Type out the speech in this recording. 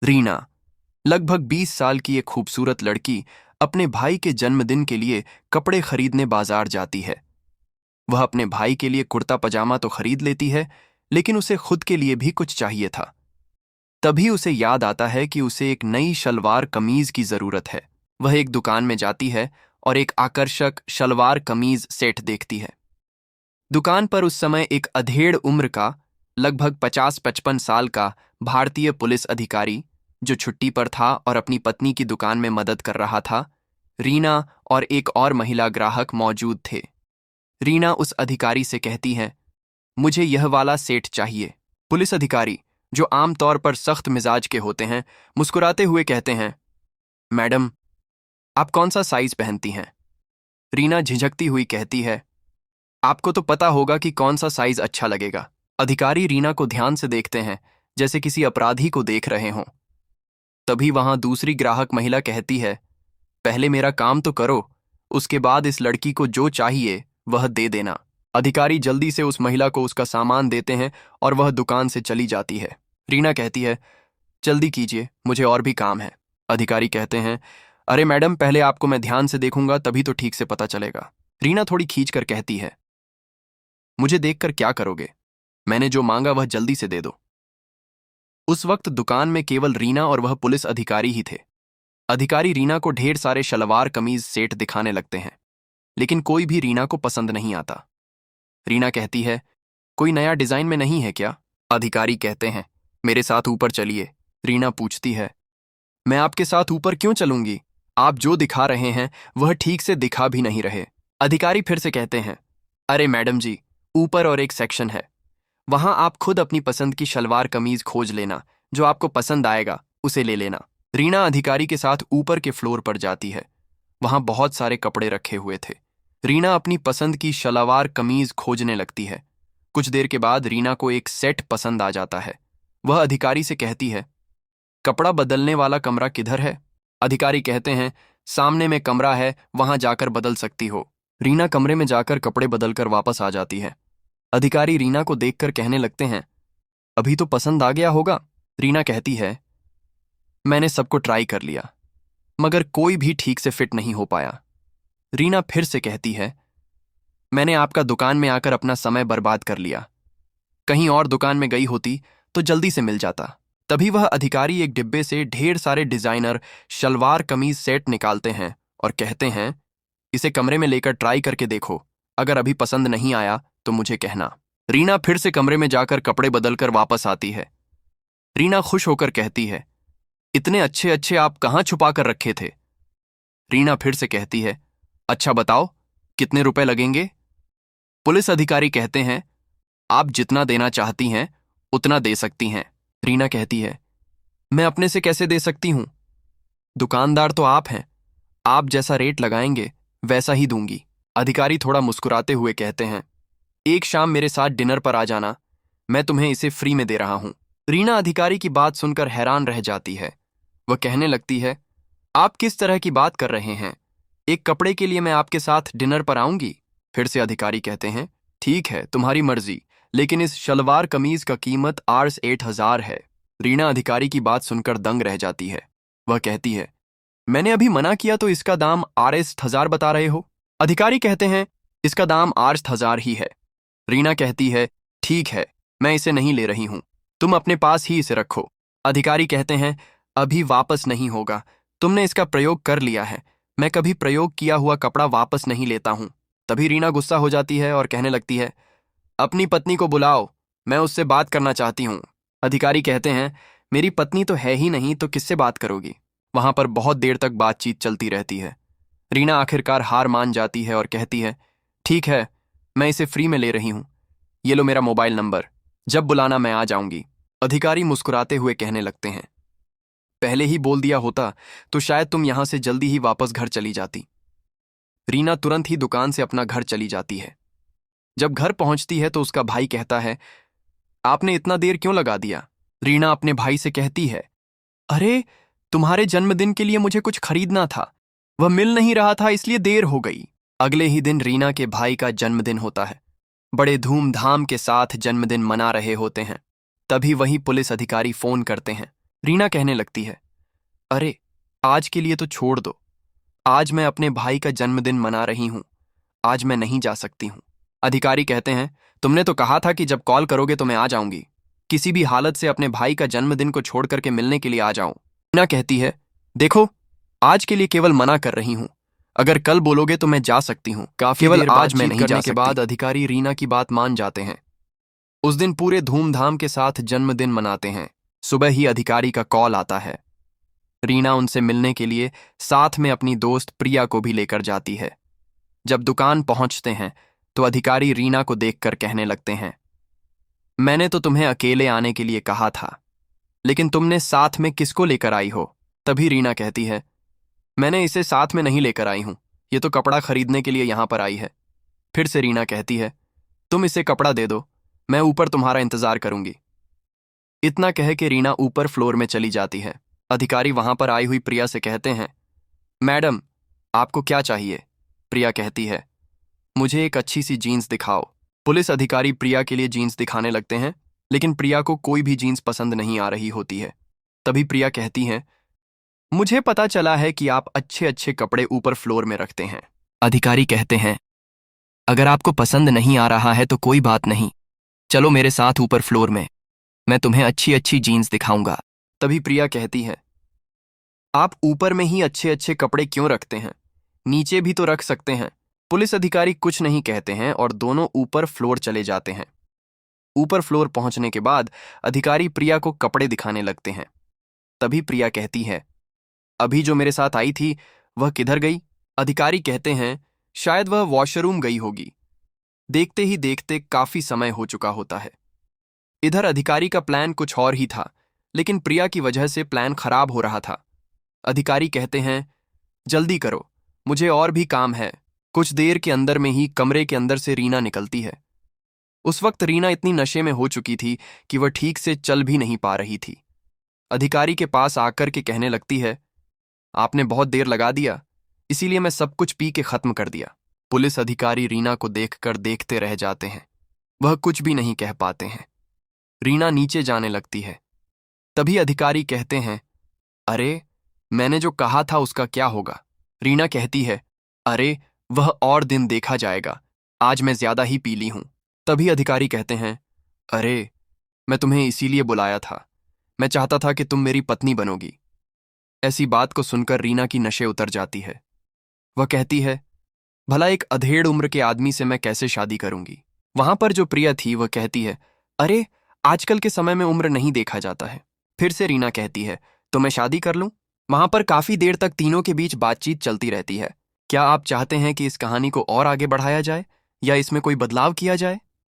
रीना, लगभग 20 साल की एक खूबसूरत लड़की, अपने भाई के जन्मदिन के लिए कपड़े खरीदने बाजार जाती है। वह अपने भाई के लिए कुर्ता पजामा तो खरीद लेती है, लेकिन उसे खुद के लिए भी कुछ चाहिए था। तभी उसे याद आता है कि उसे एक नई शलवार कमीज की जरूरत है। वह एक दुकान में जाती है और एक आकर्षक शलवार कमीज सेट देखती है। दुकान पर उस समय एक अधेड़ उम्र का, लगभग 50-55 साल का भारतीय पुलिस अधिकारी, जो छुट्टी पर था और अपनी पत्नी की दुकान में मदद कर रहा था, रीना और एक और महिला ग्राहक मौजूद थे। रीना उस अधिकारी से कहती है, मुझे यह वाला सेट चाहिए। पुलिस अधिकारी, जो आमतौर पर सख्त मिजाज के होते हैं, मुस्कुराते हुए कहते हैं, मैडम, आप कौन सा साइज पहनती हैं? रीना झिझकती हुई कहती है, आपको तो पता होगा कि कौन सा साइज अच्छा लगेगा। अधिकारी रीना को ध्यान से देखते हैं, जैसे किसी अपराधी को देख रहे हों। तभी वहां दूसरी ग्राहक महिला कहती है, पहले मेरा काम तो करो, उसके बाद इस लड़की को जो चाहिए वह दे देना। अधिकारी जल्दी से उस महिला को उसका सामान देते हैं और वह दुकान से चली जाती है। रीना कहती है, जल्दी कीजिए, मुझे और भी काम है। अधिकारी कहते हैं, अरे मैडम, पहले आपको मैं ध्यान से देखूंगा, तभी तो ठीक से पता चलेगा। रीना थोड़ी खींच कर कहती है, मुझे देखकर क्या करोगे? मैंने जो मांगा वह जल्दी से दे दो। उस वक्त दुकान में केवल रीना और वह पुलिस अधिकारी ही थे। अधिकारी रीना को ढेर सारे शलवार कमीज सेट दिखाने लगते हैं, लेकिन कोई भी रीना को पसंद नहीं आता। रीना कहती है, कोई नया डिजाइन में नहीं है क्या? अधिकारी कहते हैं, मेरे साथ ऊपर चलिए। रीना पूछती है, मैं आपके साथ ऊपर क्यों चलूंगी? आप जो दिखा रहे हैं वह ठीक से दिखा भी नहीं रहे। अधिकारी फिर से कहते हैं, अरे मैडम जी, ऊपर और एक सेक्शन है, वहां आप खुद अपनी पसंद की शलवार कमीज खोज लेना, जो आपको पसंद आएगा उसे ले लेना। रीना अधिकारी के साथ ऊपर के फ्लोर पर जाती है। वहां बहुत सारे कपड़े रखे हुए थे। रीना अपनी पसंद की शलवार कमीज खोजने लगती है। कुछ देर के बाद रीना को एक सेट पसंद आ जाता है। वह अधिकारी से कहती है, कपड़ा बदलने वाला कमरा किधर है? अधिकारी कहते हैं, सामने में कमरा है, वहां जाकर बदल सकती हो। रीना कमरे में जाकर कपड़े बदलकर वापस आ जाती है। अधिकारी रीना को देखकर कहने लगते हैं, अभी तो पसंद आ गया होगा। रीना कहती है, मैंने सबको ट्राई कर लिया, मगर कोई भी ठीक से फिट नहीं हो पाया। रीना फिर से कहती है, मैंने आपका दुकान में आकर अपना समय बर्बाद कर लिया। कहीं और दुकान में गई होती तो जल्दी से मिल जाता। तभी वह अधिकारी एक डिब्बे से ढेर सारे डिजाइनर शलवार कमीज सेट निकालते हैं और कहते हैं, इसे कमरे में लेकर ट्राई करके देखो, अगर अभी पसंद नहीं आया तो मुझे कहना। रीना फिर से कमरे में जाकर कपड़े बदलकर वापस आती है। रीना खुश होकर कहती है, इतने अच्छे अच्छे आप कहाँ छुपा कर रखे थे? रीना फिर से कहती है, अच्छा बताओ, कितने रुपए लगेंगे? पुलिस अधिकारी कहते हैं, आप जितना देना चाहती हैं उतना दे सकती हैं। रीना कहती है, मैं अपने से कैसे दे सकती हूं? दुकानदार तो आप हैं, आप जैसा रेट लगाएंगे वैसा ही दूंगी। अधिकारी थोड़ा मुस्कुराते हुए कहते हैं, एक शाम मेरे साथ डिनर पर आ जाना, मैं तुम्हें इसे फ्री में दे रहा हूं। रीना अधिकारी की बात सुनकर हैरान रह जाती है। वह कहने लगती है, आप किस तरह की बात कर रहे हैं? एक कपड़े के लिए मैं आपके साथ डिनर पर आऊंगी? फिर से अधिकारी कहते हैं, ठीक है, तुम्हारी मर्जी, लेकिन इस शलवार कमीज का कीमत आर्स 8,000 है। रीना अधिकारी की बात सुनकर दंग रह जाती है। वह कहती है, मैंने अभी मना किया तो इसका दाम आर्स 1,000 बता रहे हो? अधिकारी कहते हैं, इसका दाम आर्स 1,000 ही है। रीना कहती है, ठीक है, मैं इसे नहीं ले रही हूं, तुम अपने पास ही इसे रखो। अधिकारी कहते हैं, अभी वापस नहीं होगा, तुमने इसका प्रयोग कर लिया है, मैं कभी प्रयोग किया हुआ कपड़ा वापस नहीं लेता हूं। तभी रीना गुस्सा हो जाती है और कहने लगती है, अपनी पत्नी को बुलाओ, मैं उससे बात करना चाहती हूं। अधिकारी कहते हैं, मेरी पत्नी तो है ही नहीं तो किससे बात करोगी? वहां पर बहुत देर तक बातचीत चलती रहती है। रीना आखिरकार हार मान जाती है और कहती है, ठीक है, मैं इसे फ्री में ले रही हूं, ये लो मेरा मोबाइल नंबर, जब बुलाना मैं आ जाऊंगी। अधिकारी मुस्कुराते हुए कहने लगते हैं, पहले ही बोल दिया होता तो शायद तुम यहां से जल्दी ही वापस घर चली जाती। रीना तुरंत ही दुकान से अपना घर चली जाती है। जब घर पहुंचती है तो उसका भाई कहता है, आपने इतना देर क्यों लगा दिया? रीना अपने भाई से कहती है, अरे, तुम्हारे जन्मदिन के लिए मुझे कुछ खरीदना था, वह मिल नहीं रहा था, इसलिए देर हो गई। अगले ही दिन रीना के भाई का जन्मदिन होता है। बड़े धूमधाम के साथ जन्मदिन मना रहे होते हैं। तभी वही पुलिस अधिकारी फोन करते हैं। रीना कहने लगती है, अरे आज के लिए तो छोड़ दो। आज मैं अपने भाई का जन्मदिन मना रही हूं। आज मैं नहीं जा सकती हूं। अधिकारी कहते हैं, तुमने तो कहा था कि जब कॉल करोगे तो मैं आ जाऊंगी। किसी भी हालत से अपने भाई का जन्मदिन को छोड़ करके मिलने के लिए आ जाऊं। रीना कहती है, देखो आज के लिए केवल मना कर रही हूं। अगर कल बोलोगे तो मैं जा सकती हूं। केवल आज मैं नहीं जा सकती। के बाद अधिकारी रीना की बात मान जाते हैं। उस दिन पूरे धूमधाम के साथ जन्मदिन मनाते हैं। सुबह ही अधिकारी का कॉल आता है। रीना उनसे मिलने के लिए साथ में अपनी दोस्त प्रिया को भी लेकर जाती है। जब दुकान पहुंचते हैं तो अधिकारी रीना को देखकर कहने लगते हैं, मैंने तो तुम्हें अकेले आने के लिए कहा था, लेकिन तुमने साथ में किसको लेकर आई हो? तभी रीना कहती है, मैंने इसे साथ में नहीं लेकर आई हूं। ये तो कपड़ा खरीदने के लिए यहां पर आई है। फिर से रीना कहती है, तुम इसे कपड़ा दे दो, मैं ऊपर तुम्हारा इंतजार करूंगी। इतना कह के रीना ऊपर फ्लोर में चली जाती है। अधिकारी वहां पर आई हुई प्रिया से कहते हैं, मैडम आपको क्या चाहिए? प्रिया कहती है, मुझे एक अच्छी सी जीन्स दिखाओ। पुलिस अधिकारी प्रिया के लिए जीन्स दिखाने लगते हैं, लेकिन प्रिया को कोई भी जीन्स पसंद नहीं आ रही होती है। तभी प्रिया कहती है, मुझे पता चला है कि आप अच्छे अच्छे कपड़े ऊपर फ्लोर में रखते हैं। अधिकारी कहते हैं, अगर आपको पसंद नहीं आ रहा है तो कोई बात नहीं, चलो मेरे साथ ऊपर फ्लोर में, मैं तुम्हें अच्छी अच्छी जीन्स दिखाऊंगा। तभी प्रिया कहती है, आप ऊपर में ही अच्छे अच्छे कपड़े क्यों रखते हैं? नीचे भी तो रख सकते हैं। पुलिस अधिकारी कुछ नहीं कहते हैं और दोनों ऊपर फ्लोर चले जाते हैं। ऊपर फ्लोर पहुंचने के बाद अधिकारी प्रिया को कपड़े दिखाने लगते हैं। तभी प्रिया कहती है, अभी जो मेरे साथ आई थी वह किधर गई? अधिकारी कहते हैं, शायद वह वॉशरूम गई होगी। देखते ही देखते काफी समय हो चुका होता है। इधर अधिकारी का प्लान कुछ और ही था, लेकिन प्रिया की वजह से प्लान खराब हो रहा था। अधिकारी कहते हैं, जल्दी करो, मुझे और भी काम है। कुछ देर के अंदर में ही कमरे के अंदर से रीना निकलती है। उस वक्त रीना इतनी नशे में हो चुकी थी कि वह ठीक से चल भी नहीं पा रही थी। अधिकारी के पास आकर के कहने लगती है, आपने बहुत देर लगा दिया, इसीलिए मैं सब कुछ पी के खत्म कर दिया। पुलिस अधिकारी रीना को देखकर देखते रह जाते हैं। वह कुछ भी नहीं कह पाते हैं। रीना नीचे जाने लगती है। तभी अधिकारी कहते हैं, अरे मैंने जो कहा था उसका क्या होगा? रीना कहती है, अरे वह और दिन देखा जाएगा, आज मैं ज्यादा ही पीली हूं। तभी अधिकारी कहते हैं, अरे मैं तुम्हें इसीलिए बुलाया था, मैं चाहता था कि तुम मेरी पत्नी बनोगी। ऐसी बात को सुनकर रीना की नशे उतर जाती है। वह कहती है, भला एक अधेड़ उम्र के आदमी से मैं कैसे शादी करूंगी? वहां पर जो प्रिया थी वह कहती है, अरे आजकल के समय में उम्र नहीं देखा जाता है। फिर से रीना कहती है, तो मैं शादी कर लूं? वहां पर काफी देर तक तीनों के बीच बातचीत चलती रहती है। क्या आप चाहते हैं कि इस कहानी को और आगे बढ़ाया जाए या इसमें कोई बदलाव किया जाए?